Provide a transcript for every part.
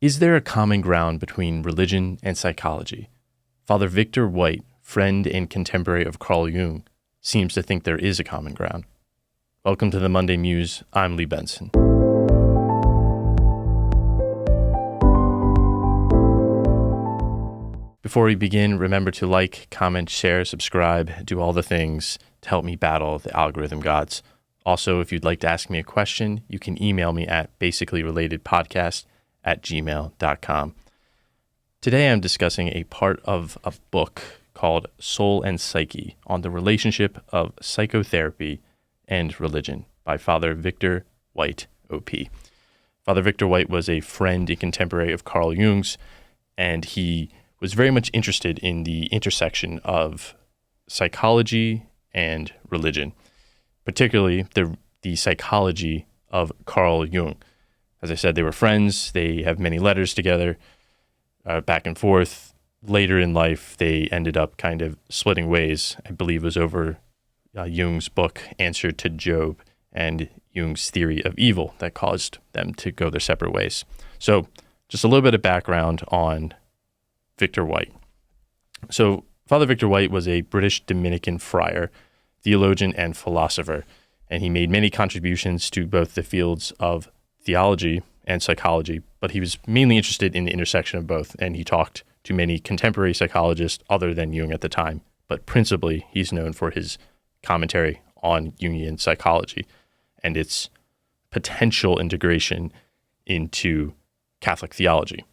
Is there a common ground between religion and psychology? Father Victor White, friend and contemporary of Carl Jung, seems to think there is a common ground. Welcome to the Monday Muse. I'm Lee Benson. Before we begin, remember to like, comment, share, subscribe, do all the things to help me battle the algorithm gods. Also, if you'd like to ask me a question, you can email me at BasicallyRelatedPodcast@gmail.com. Today I'm discussing a part of a book called Soul and Psyche on the relationship of psychotherapy and religion by Father Victor White, OP. Father Victor White was a friend and contemporary of Carl Jung's, and he was very much interested in the intersection of psychology and religion, particularly the psychology of Carl Jung. As I said, they were friends. They have many letters together, back and forth. Later in life, they ended up kind of splitting ways. I believe it was over Jung's book, Answer to Job, and Jung's theory of evil that caused them to go their separate ways. So just a little bit of background on Victor White. So Father Victor White was a British Dominican friar, theologian, and philosopher, and he made many contributions to both the fields of theology and psychology, but he was mainly interested in the intersection of both, and he talked to many contemporary psychologists other than Jung at the time, but principally he's known for his commentary on Jungian psychology and its potential integration into Catholic theology.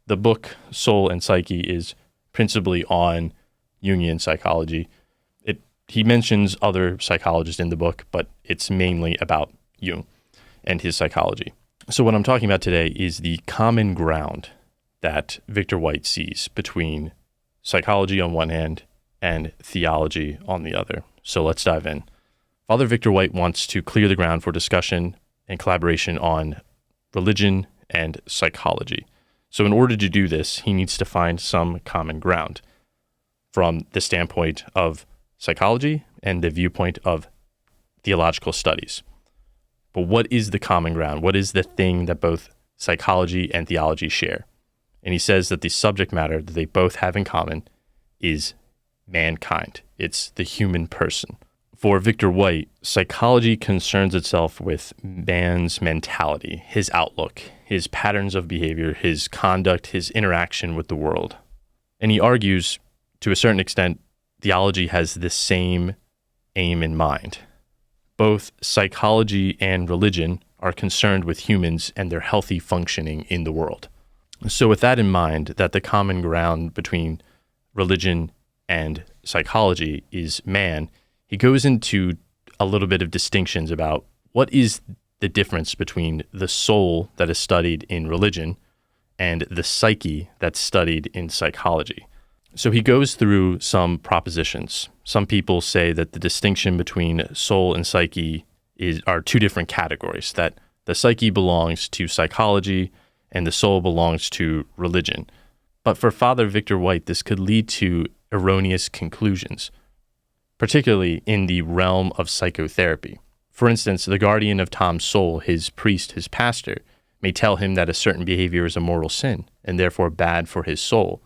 The book Soul and Psyche is principally on Jungian psychology. He mentions other psychologists in the book, but it's mainly about Jung and his psychology. So what I'm talking about today is the common ground that Victor White sees between psychology on one hand and theology on the other. So let's dive in. Father Victor White wants to clear the ground for discussion and collaboration on religion and psychology. So in order to do this, he needs to find some common ground from the standpoint of psychology and the viewpoint of theological studies. But what is the common ground? What is the thing that both psychology and theology share? And he says that the subject matter that they both have in common is mankind. It's the human person. For Victor White, psychology concerns itself with man's mentality, his outlook, his patterns of behavior, his conduct, his interaction with the world. And he argues, to a certain extent, theology has the same aim in mind. Both psychology and religion are concerned with humans and their healthy functioning in the world. So with that in mind, that the common ground between religion and psychology is man, he goes into a little bit of distinctions about what is the difference between the soul that is studied in religion and the psyche that's studied in psychology. So he goes through some propositions. Some people say that the distinction between soul and psyche are two different categories, that the psyche belongs to psychology and the soul belongs to religion. But for Father Victor White, this could lead to erroneous conclusions, particularly in the realm of psychotherapy. For instance, the guardian of Tom's soul, his priest, his pastor, may tell him that a certain behavior is a mortal sin and therefore bad for his soul.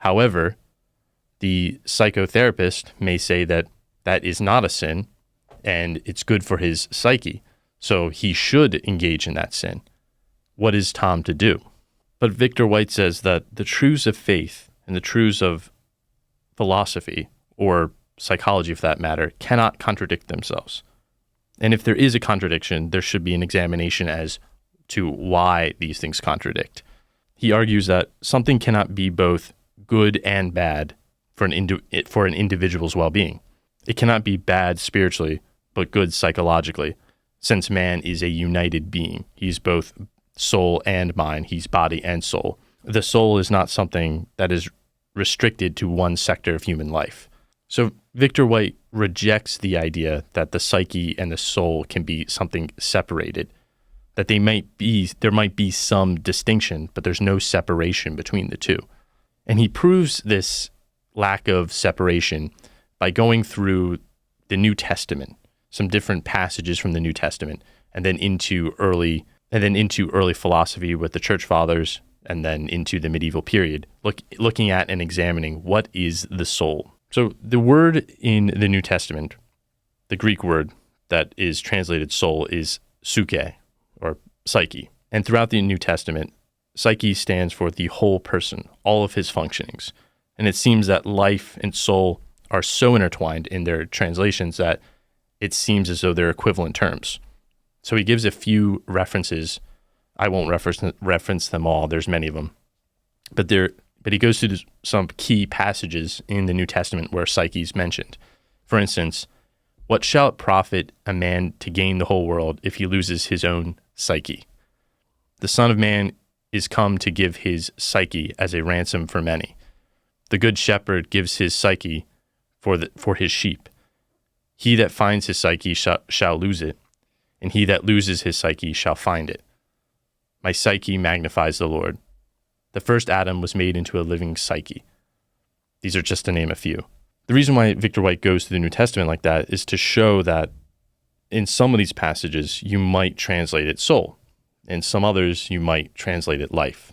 However, the psychotherapist may say that that is not a sin and it's good for his psyche, so he should engage in that sin. What is Tom to do? But Victor White says that the truths of faith and the truths of philosophy, or psychology for that matter, cannot contradict themselves. And if there is a contradiction, there should be an examination as to why these things contradict. He argues that something cannot be both good and bad for an individual's well-being. It cannot be bad spiritually, but good psychologically, since man is a united being. He's both soul and mind. He's body and soul. The soul is not something that is restricted to one sector of human life. So Victor White rejects the idea that the psyche and the soul can be something separated, that there might be some distinction, but there's no separation between the two. And he proves this lack of separation by going through the New Testament, some different passages from the New Testament, and then into early and then into early philosophy with the church fathers, and then into the medieval period, looking at and examining what is the soul. So the word in the New Testament, the Greek word that is translated soul, is psyche, or psyche. And throughout the New Testament, psyche stands for the whole person, all of his functionings. And it seems that life and soul are so intertwined in their translations that it seems as though they're equivalent terms. So he gives a few references. I won't reference them all. There's many of them. But he goes through some key passages in the New Testament where psyche is mentioned. For instance, what shall it profit a man to gain the whole world if he loses his own psyche? The Son of Man is come to give his psyche as a ransom for many. The good shepherd gives his psyche for his sheep. He that finds his psyche shall lose it, and he that loses his psyche shall find it. My psyche magnifies the Lord. The first Adam was made into a living psyche. These are just to name a few. The reason why Victor White goes to the New Testament like that is to show that in some of these passages, you might translate it soul. In some others, you might translate it life.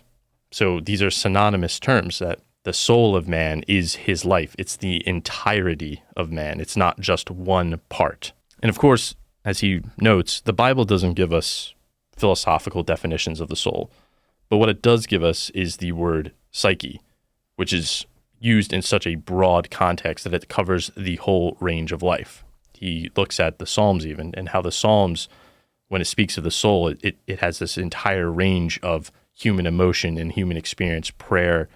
So these are synonymous terms, that the soul of man is his life. It's the entirety of man. It's not just one part. And of course, as he notes, the Bible doesn't give us philosophical definitions of the soul. But what it does give us is the word psyche, which is used in such a broad context that it covers the whole range of life. He looks at the Psalms even, and how the Psalms, when it speaks of the soul, it has this entire range of human emotion and human experience: prayer,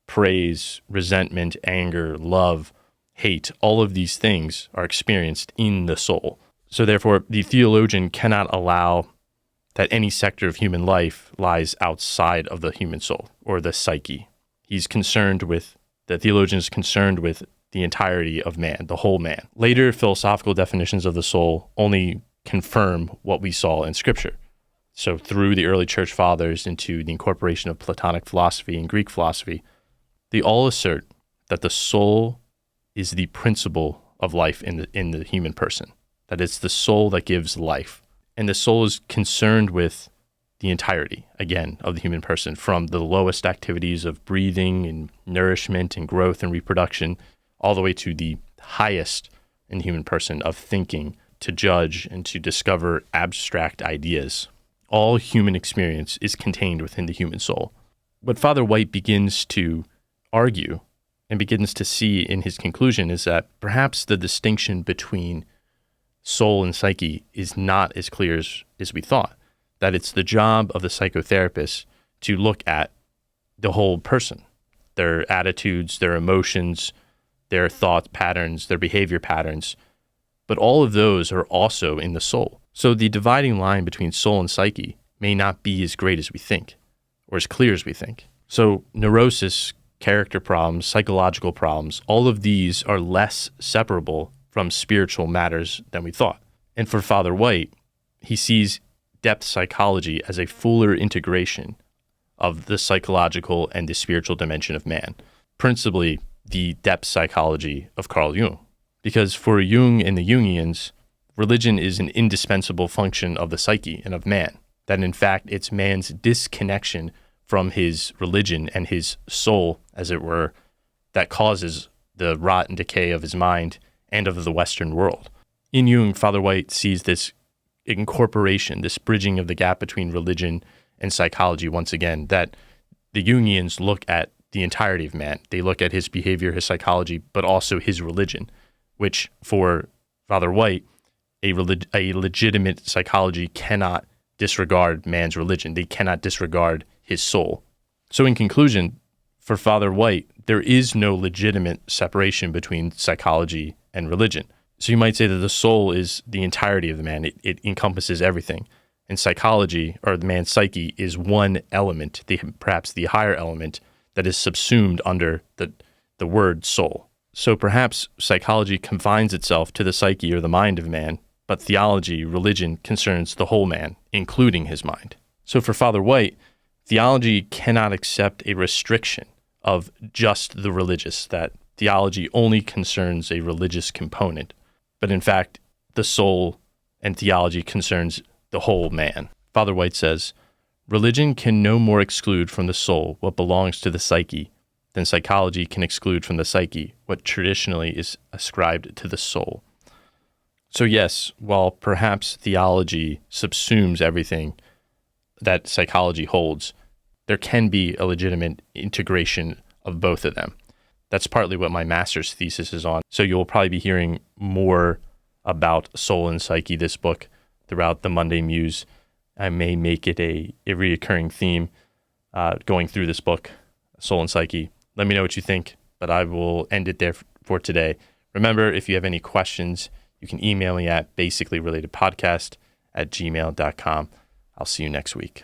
praise, resentment, anger, love, hate. All of these things are experienced in the soul. So therefore, the theologian cannot allow that any sector of human life lies outside of the human soul or the psyche. The theologian is concerned with the entirety of man, the whole man. Later philosophical definitions of the soul only confirm what we saw in Scripture. So through the early church fathers into the incorporation of Platonic philosophy and Greek philosophy, they all assert that the soul is the principle of life in the human person, that it's the soul that gives life. And the soul is concerned with the entirety, again, of the human person, from the lowest activities of breathing and nourishment and growth and reproduction, all the way to the highest in the human person of thinking, to judge, and to discover abstract ideas. All human experience is contained within the human soul. What Father White begins to argue and begins to see in his conclusion is that perhaps the distinction between soul and psyche is not as clear as we thought, that it's the job of the psychotherapist to look at the whole person, their attitudes, their emotions, their thought patterns, their behavior patterns, but all of those are also in the soul. So the dividing line between soul and psyche may not be as great as we think, or as clear as we think. So neurosis, character problems, psychological problems, all of these are less separable from spiritual matters than we thought. And for Father White, he sees depth psychology as a fuller integration of the psychological and the spiritual dimension of man, principally the depth psychology of Carl Jung. Because for Jung and the Jungians, religion is an indispensable function of the psyche and of man, that in fact it's man's disconnection from his religion and his soul, as it were, that causes the rot and decay of his mind and of the Western world. In Jung, Father White sees this incorporation, this bridging of the gap between religion and psychology once again, that the Jungians look at the entirety of man. They look at his behavior, his psychology, but also his religion, which for Father White, a legitimate psychology cannot disregard man's religion. They cannot disregard his soul. So in conclusion, for Father White, there is no legitimate separation between psychology and religion. So you might say that the soul is the entirety of the man. It encompasses everything. And psychology, or the man's psyche, is one element, perhaps the higher element, that is subsumed under the word soul. So perhaps psychology confines itself to the psyche or the mind of man, but theology, religion, concerns the whole man, including his mind. So for Father White, theology cannot accept a restriction of just the religious, that theology only concerns a religious component. But in fact, the soul and theology concerns the whole man. Father White says, religion can no more exclude from the soul what belongs to the psyche than psychology can exclude from the psyche what traditionally is ascribed to the soul. So yes, while perhaps theology subsumes everything that psychology holds, there can be a legitimate integration of both of them. That's partly what my master's thesis is on. So you'll probably be hearing more about soul and psyche, this book, throughout the Monday Muse. I may make it a reoccurring theme going through this book, Soul and Psyche. Let me know what you think, but I will end it there for today. Remember, if you have any questions, you can email me at basicallyrelatedpodcast@gmail.com. I'll see you next week.